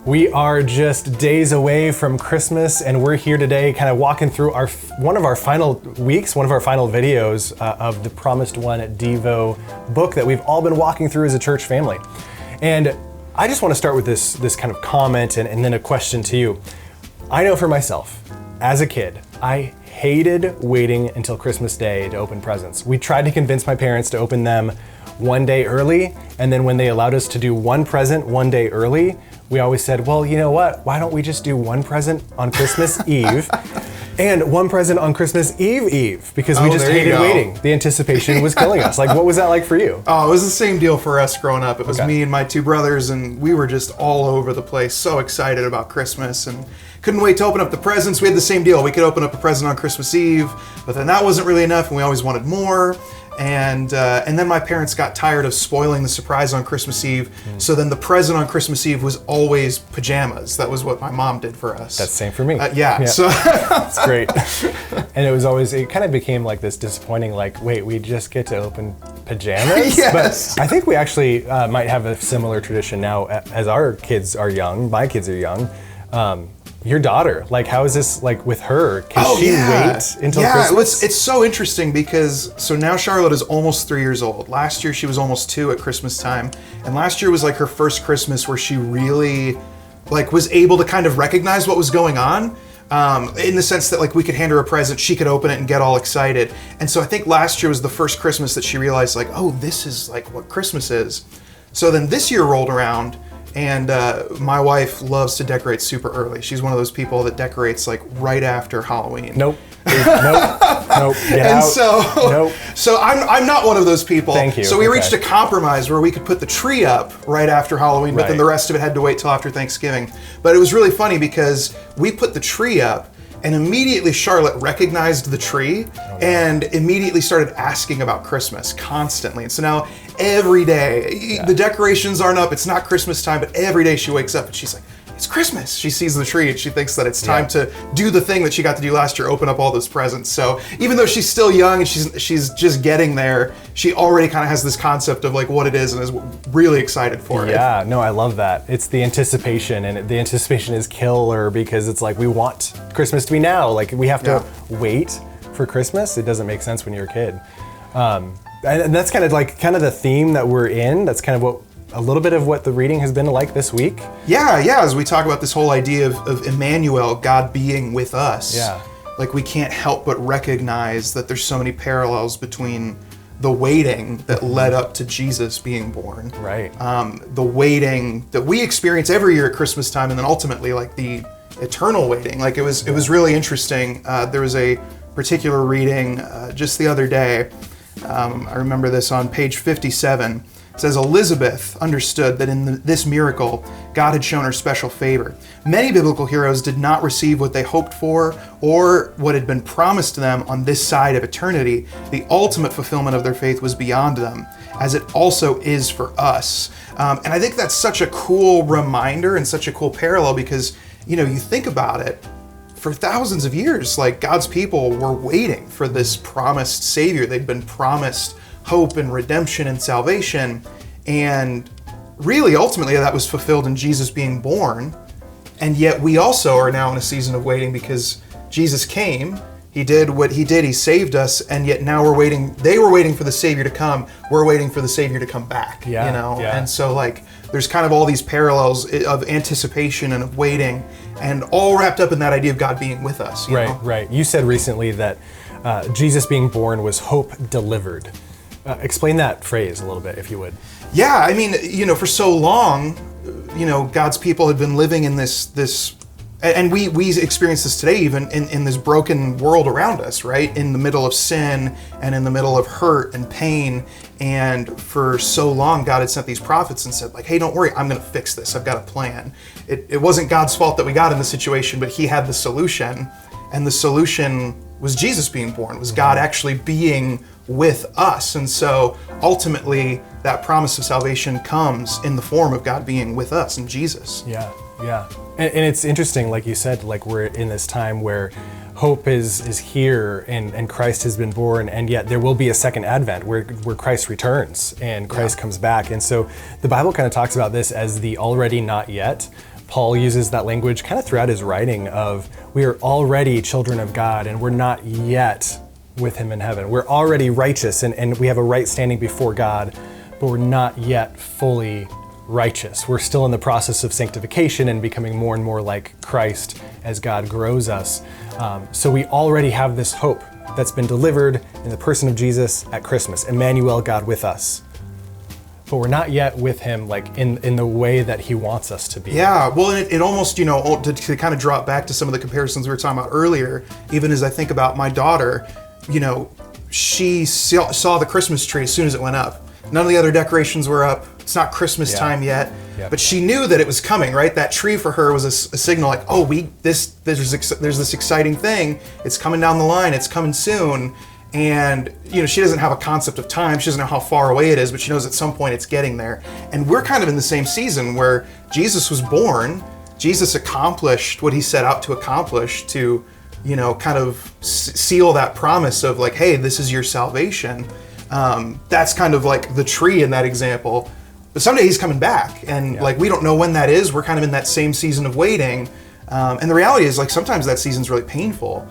We are just days away from Christmas, and we're here today kind of walking through one of our final weeks, one of our final videos of the Promised One Devo book that we've all been walking through as a church family. And I just want to start with this kind of comment and then a question to you. I know for myself, as a kid, I hated waiting until Christmas Day to open presents. We tried to convince my parents to open them one day early, and then when they allowed us to do one present one day early, we always said, well, you know what? Why don't we just do one present on Christmas Eve and one present on Christmas Eve? Because we just hated waiting. The anticipation was killing us. Like, what was that like for you? Oh, it was the same deal for us growing up. It was me and my two brothers, and we were just all over the place, so excited about Christmas and couldn't wait to open up the presents. We had the same deal. We could open up a present on Christmas Eve, but then that wasn't really enough, and we always wanted more. And then my parents got tired of spoiling the surprise on Christmas Eve. So then the present on Christmas Eve was always pajamas. That was what my mom did for us. That's the same for me. Yeah. So it's great. And it kind of became like this disappointing, like, wait, we just get to open pajamas? Yes. But I think we actually might have a similar tradition now as our kids are young. My kids are young. Your daughter, like, how is this like with her? Can she wait until Christmas? It's so interesting because so now Charlotte is almost 3 years old. Last year she was almost 2 at Christmas time, and last year was like her first Christmas where she really like was able to kind of recognize what was going on. In the sense that like we could hand her a present, she could open it and get all excited. And so I think last year was the first Christmas that she realized like, oh, this is like what Christmas is. So then this year rolled around, and my wife loves to decorate super early. She's one of those people that decorates like right after Halloween. Nope. Get and out. So I'm not one of those people. Thank you. So we reached a compromise where we could put the tree up right after Halloween, but then the rest of it had to wait till after Thanksgiving. But it was really funny because we put the tree up, and immediately Charlotte recognized the tree and immediately started asking about Christmas constantly. And so now every day, the decorations aren't up, it's not Christmas time, but every day she wakes up and she's like, it's Christmas. She sees the tree and she thinks that it's time to do the thing that she got to do last year, open up all those presents. So even though she's still young and she's just getting there, she already kind of has this concept of like what it is and is really excited for it. Yeah, no, I love that. It's the anticipation, and the anticipation is killer because it's like we want Christmas to be now. Like we have to wait for Christmas. It doesn't make sense when you're a kid. And that's kind of the theme that we're in. That's kind of a little bit of what the reading has been like this week. Yeah, as we talk about this whole idea of Immanuel, God being with us. Yeah. Like we can't help but recognize that there's so many parallels between the waiting that led up to Jesus being born. Right. The waiting that we experience every year at Christmas time, and then ultimately like the eternal waiting. Like it was really interesting. There was a particular reading just the other day. I remember this on page 57. It says, Elizabeth understood that in this miracle, God had shown her special favor. Many biblical heroes did not receive what they hoped for or what had been promised to them on this side of eternity. The ultimate fulfillment of their faith was beyond them, as it also is for us. And I think that's such a cool reminder and such a cool parallel because, you think about it, for thousands of years, like God's people were waiting for this promised Savior. They'd been promised hope and redemption and salvation, and really ultimately that was fulfilled in Jesus being born. And yet we also are now in a season of waiting because Jesus came, he did what he did, he saved us, and yet now we're waiting. They were waiting for the Savior to come, we're waiting for the Savior to come back. And so like there's kind of all these parallels of anticipation and of waiting, and all wrapped up in that idea of God being with us. Right. You said recently that Jesus being born was hope delivered. Explain that phrase a little bit, if you would. Yeah, I mean, for so long, God's people had been living in this, and we experience this today even in this broken world around us, right? In the middle of sin and in the middle of hurt and pain. And for so long, God had sent these prophets and said like, hey, don't worry, I'm going to fix this. I've got a plan. It wasn't God's fault that we got in the situation, but he had the solution. And the solution was Jesus being born, was God actually being with us. And so ultimately that promise of salvation comes in the form of God being with us in Jesus. Yeah. And it's interesting, like you said, like we're in this time where hope is here and Christ has been born, and yet there will be a second advent where Christ returns and Christ comes back. And so the Bible kind of talks about this as the already not yet, Paul uses that language kind of throughout his writing of we are already children of God and we're not yet with him in heaven. We're already righteous and we have a right standing before God, but we're not yet fully righteous. We're still in the process of sanctification and becoming more and more like Christ as God grows us. So we already have this hope that's been delivered in the person of Jesus at Christmas, Immanuel God with us. But we're not yet with him like in the way that he wants us to be. Yeah, well, it almost, to kind of drop back to some of the comparisons we were talking about earlier, even as I think about my daughter, she saw the Christmas tree as soon as it went up. None of the other decorations were up. It's not Christmas time yet, but she knew that it was coming, right? That tree for her was a signal like, oh, there's this exciting thing. It's coming down the line. It's coming soon. And, she doesn't have a concept of time. She doesn't know how far away it is, but she knows at some point it's getting there. And we're kind of in the same season where Jesus was born. Jesus accomplished what he set out to accomplish to, kind of seal that promise of like, hey, this is your salvation. That's kind of like the tree in that example. But someday he's coming back. And like, we don't know when that is. We're kind of in that same season of waiting. And the reality is like, sometimes that season's really painful.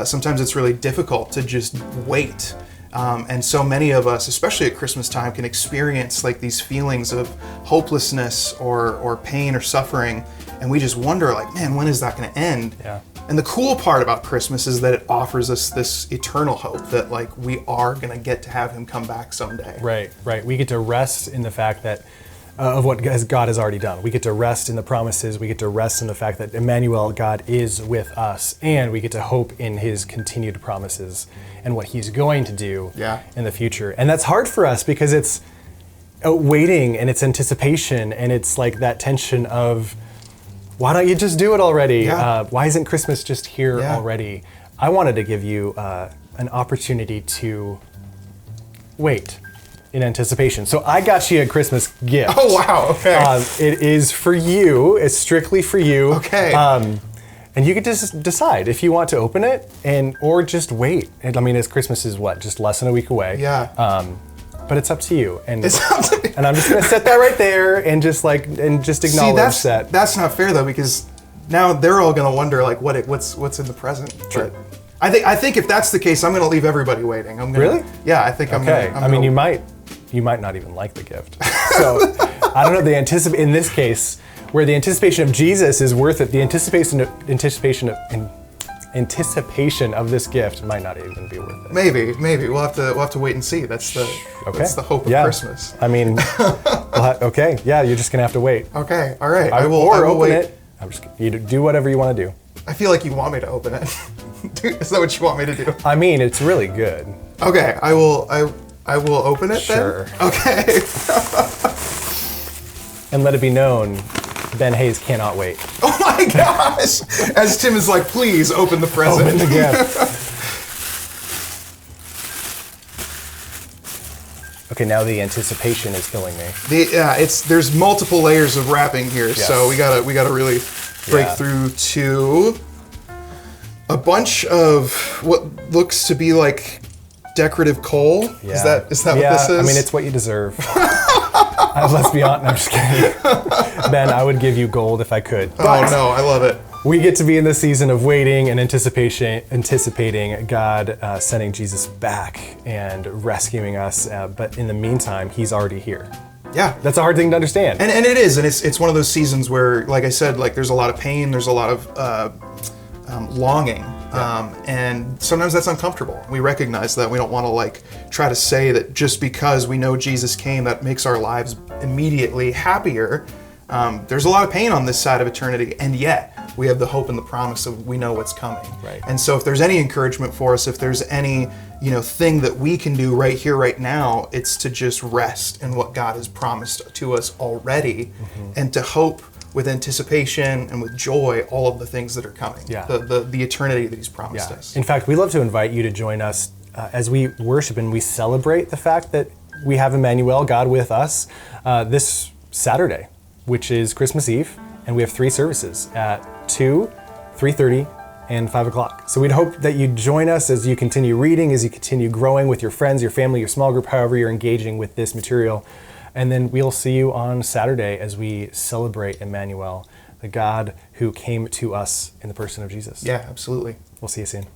Sometimes it's really difficult to just wait. And so many of us, especially at Christmas time, can experience like these feelings of hopelessness or pain or suffering. And we just wonder like, man, when is that going to end? Yeah. And the cool part about Christmas is that it offers us this eternal hope that like we are going to get to have him come back someday. Right. We get to rest in the fact that of what God has already done. We get to rest in the promises. We get to rest in the fact that Immanuel, God, is with us. And we get to hope in his continued promises and what he's going to do in the future. And that's hard for us because it's waiting and it's anticipation and it's like that tension of, why don't you just do it already? Yeah. Why isn't Christmas just here already? I wanted to give you an opportunity to wait in anticipation. So I got you a Christmas gift. Oh, wow. Okay. It is for you. It's strictly for you. Okay. And you could just decide if you want to open it or just wait. As Christmas is what, just less than a week away. Yeah. But it's up to you. And it's up to me. And I'm just gonna set that right there and just acknowledge that. That's not fair though, because now they're all gonna wonder like what's in the present. True. But I think if that's the case, I'm gonna leave everybody waiting. Really? Yeah, I think I'm gonna. You might not even like the gift. So I don't know. In this case, where the anticipation of Jesus is worth it, the anticipation of this gift might not even be worth it. Maybe we'll have to wait and see. That's the hope of Christmas. Okay, yeah, you're just gonna have to wait. Okay, all right. I will open wait. it. You do whatever you want to do. I feel like you want me to open it. Is that what you want me to do? It's really good. Okay, I will open it. Sure. Then? Okay. And let it be known, Ben Hayes cannot wait. Oh my gosh! As Tim is like, please open the present. Open the gift. Okay, now the anticipation is killing me. There's multiple layers of wrapping here, so we gotta really break through to a bunch of what looks to be like decorative coal. Yeah. Is that what this is? It's what you deserve. Let's be honest. I'm just kidding. Ben, I would give you gold if I could. But no, I love it. We get to be in the season of waiting and anticipating God sending Jesus back and rescuing us. But in the meantime, he's already here. Yeah. That's a hard thing to understand. And it is. And it's one of those seasons where, like I said, like there's a lot of pain, there's a lot of longing. And sometimes that's uncomfortable. We recognize that. We don't want to try to say that just because we know Jesus came, that makes our lives immediately happier. There's a lot of pain on this side of eternity, and yet we have the hope and the promise of we know what's coming. Right. And so if there's any encouragement for us, if there's any thing that we can do right here, right now, it's to just rest in what God has promised to us already, and to hope with anticipation and with joy all of the things that are coming. Yeah. The eternity that he's promised us. In fact, we'd love to invite you to join us as we worship and we celebrate the fact that we have Immanuel, God with us, this Saturday, which is Christmas Eve, and we have 3 services at 2, 3:30, and 5 o'clock. So we'd hope that you join us as you continue reading, as you continue growing with your friends, your family, your small group, however you're engaging with this material. And then we'll see you on Saturday as we celebrate Immanuel, the God who came to us in the person of Jesus. Yeah, absolutely. We'll see you soon.